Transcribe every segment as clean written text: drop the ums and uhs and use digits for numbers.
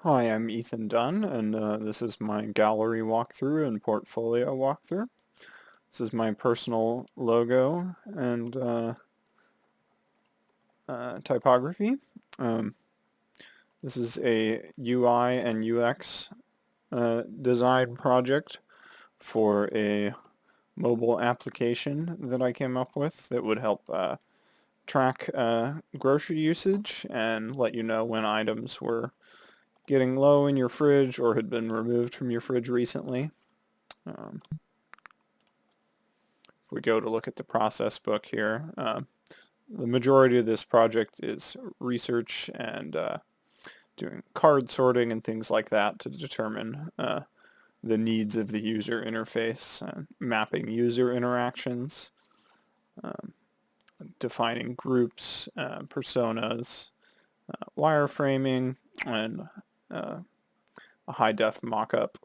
Hi, I'm Ethan Dunn, and this is my gallery walkthrough and portfolio walkthrough. This is my personal logo and typography. Um, this is a UI and UX design project for a mobile application that I came up with that would help track grocery usage and let you know when items were getting low in your fridge or had been removed from your fridge recently. If we go to look at the process book here, the majority of this project is research and doing card sorting and things like that to determine the needs of the user interface, mapping user interactions, defining groups, personas, wireframing, and a high-def mockup.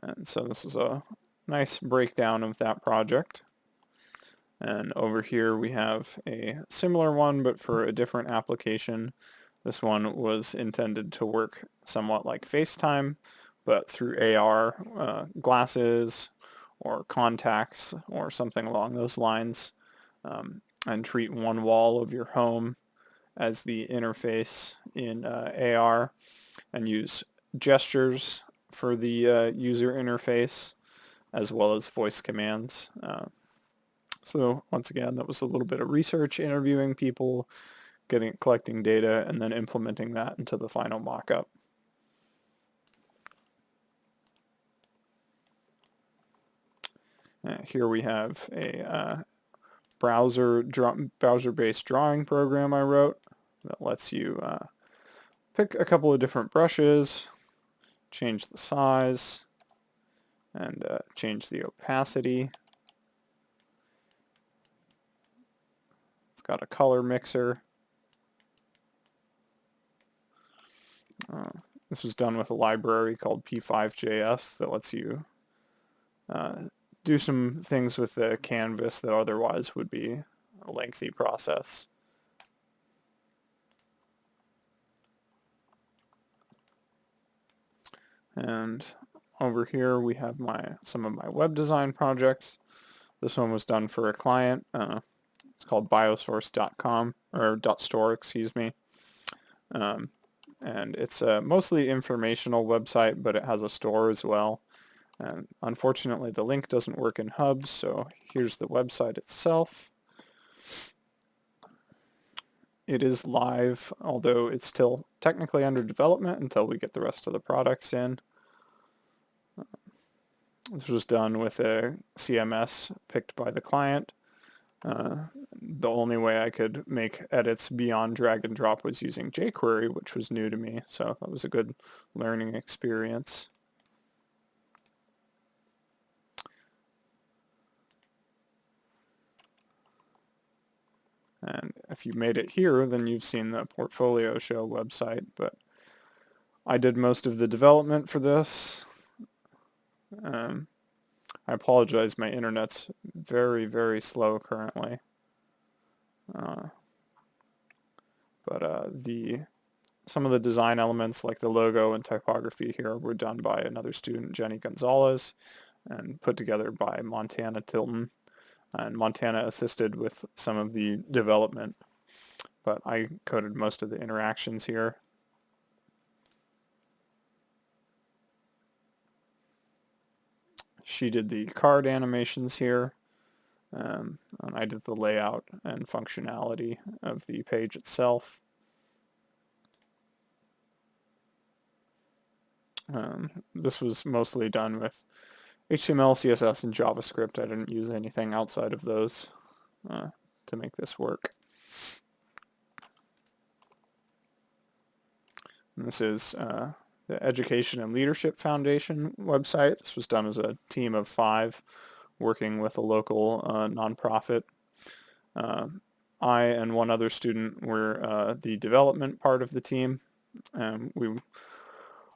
And so this is a nice breakdown of that project. And over here we have a similar one, but for a different application. This one was intended to work somewhat like FaceTime, but through AR glasses or contacts or something along those lines, and treat one wall of your home as the interface in AR and use gestures for the user interface as well as voice commands. So once again, that was a little bit of research, interviewing people, collecting data, and then implementing that into the final mockup. Here we have a browser-based drawing program I wrote that lets you pick a couple of different brushes, change the size, and change the opacity. It's got a color mixer. This was done with a library called P5JS that lets you do some things with the canvas that otherwise would be a lengthy process. And over here we have some of my web design projects. This one was done for a client. It's called biosource.com, or .store, excuse me. And it's a mostly informational website, but it has a store as well. And unfortunately, the link doesn't work in Hubs, so here's the website itself. It is live, although it's still technically under development until we get the rest of the products in. This was done with a CMS picked by the client. The only way I could make edits beyond drag and drop was using jQuery, which was new to me, so that was a good learning experience. And if you made it here, then you've seen the Portfolio Show website, but I did most of the development for this. I apologize, my internet's very, very slow currently. But some of the design elements like the logo and typography here were done by another student, Jenny Gonzalez, and put together by Montana Tilton. And Montana assisted with some of the development, but I coded most of the interactions here. She did the card animations here, and I did the layout and functionality of the page itself. This was mostly done with HTML, CSS, and JavaScript. I didn't use anything outside of those to make this work. And this is the Education and Leadership Foundation website. This was done as a team of 5 working with a local nonprofit. I and one other student were the development part of the team. We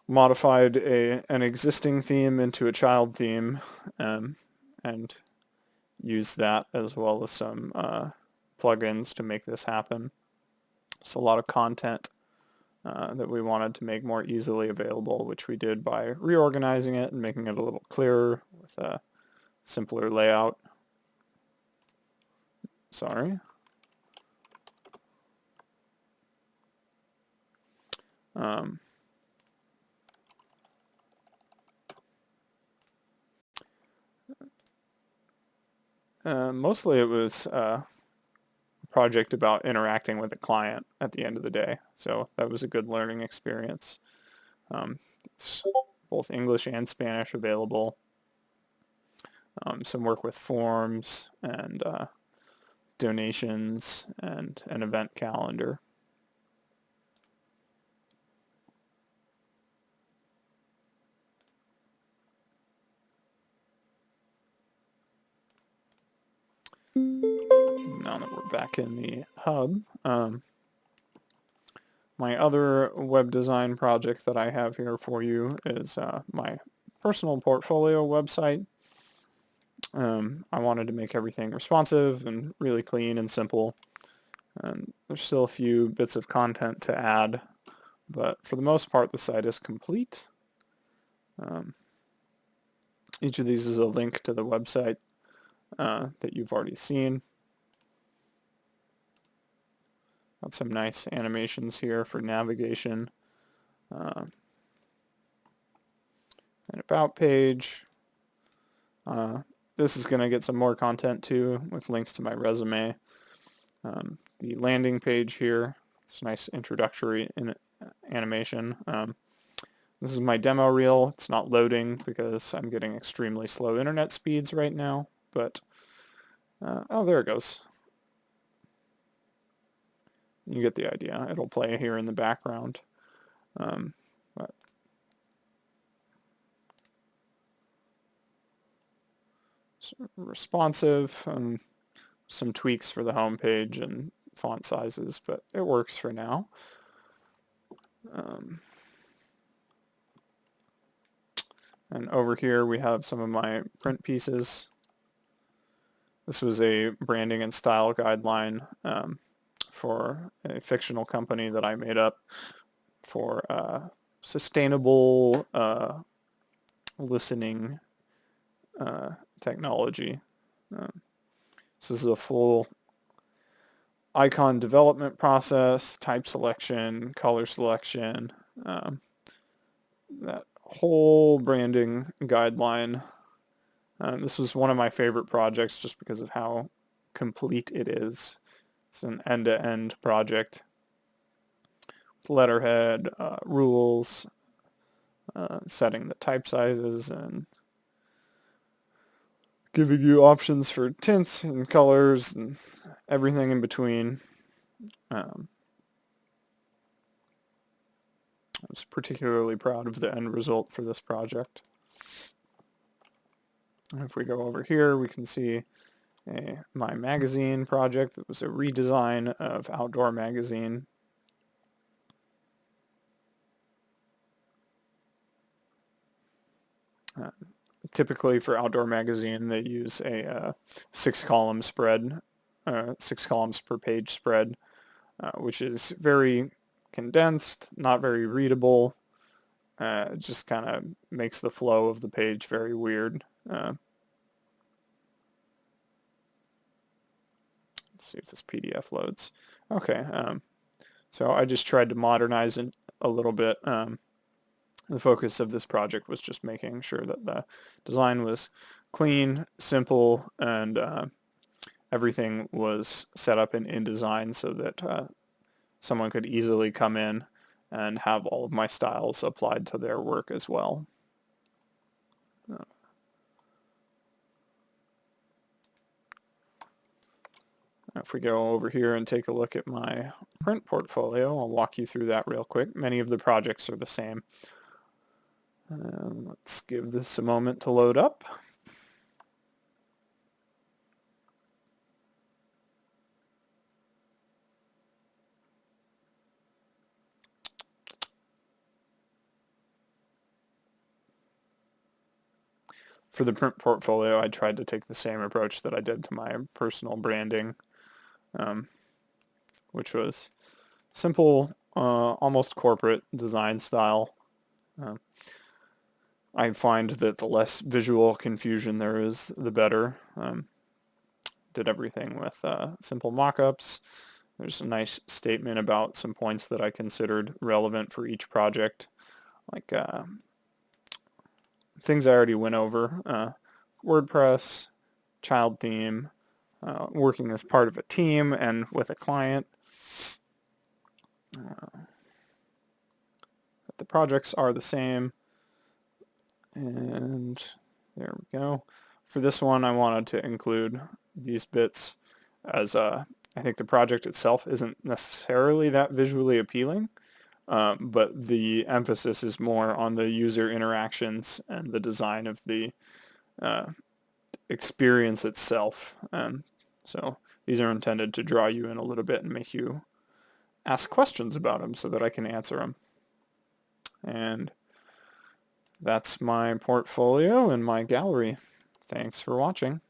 modified an existing theme into a child theme and used that as well as some plugins to make this happen. It's a lot of content that we wanted to make more easily available, which we did by reorganizing it and making it a little clearer with a simpler layout. Sorry. Mostly it was a project about interacting with the client at the end of the day, so that was a good learning experience. It's both English and Spanish available. Some work with forms and donations and an event calendar. Now that we're back in the hub, my other web design project that I have here for you is my personal portfolio website. I wanted to make everything responsive and really clean and simple. And there's still a few bits of content to add, but for the most part the site is complete. Each of these is a link to the website that you've already seen. Got some nice animations here for navigation. An about page. This is going to get some more content too, with links to my resume. The landing page here, it's a nice introductory animation. This is my demo reel. It's not loading because I'm getting extremely slow internet speeds right now, but oh, there it goes. You get the idea. It'll play here in the background. But responsive, some tweaks for the home page and font sizes, but it works for now. And over here we have some of my print pieces. This was a branding and style guideline for a fictional company that I made up for sustainable listening technology. This is a full icon development process, type selection, color selection, that whole branding guideline. This was one of my favorite projects just because of how complete it is. It's an end-to-end project with letterhead, rules, setting the type sizes, and giving you options for tints and colors and everything in between. I was particularly proud of the end result for this project. If we go over here, we can see my magazine project. It was a redesign of Outdoor Magazine. Typically for Outdoor Magazine, they use a 6-column spread, 6 columns per page spread, which is very condensed, not very readable. It just kind of makes the flow of the page very weird. Let's see if this PDF loads. Okay, so I just tried to modernize it a little bit. The focus of this project was just making sure that the design was clean, simple, and everything was set up in InDesign so that someone could easily come in and have all of my styles applied to their work as well. If we go over here and take a look at my print portfolio, I'll walk you through that real quick. Many of the projects are the same. Let's give this a moment to load up. For the print portfolio, I tried to take the same approach that I did to my personal branding, which was simple almost corporate design style. I find that the less visual confusion there is, the better. Did everything with simple mock-ups. There's a nice statement about some points that I considered relevant for each project, like things I already went over. WordPress, child theme, working as part of a team and with a client. The projects are the same. And there we go. For this one, I wanted to include these bits as I think the project itself isn't necessarily that visually appealing, but the emphasis is more on the user interactions and the design of the experience itself. So these are intended to draw you in a little bit and make you ask questions about them so that I can answer them. And that's my portfolio and my gallery. Thanks for watching.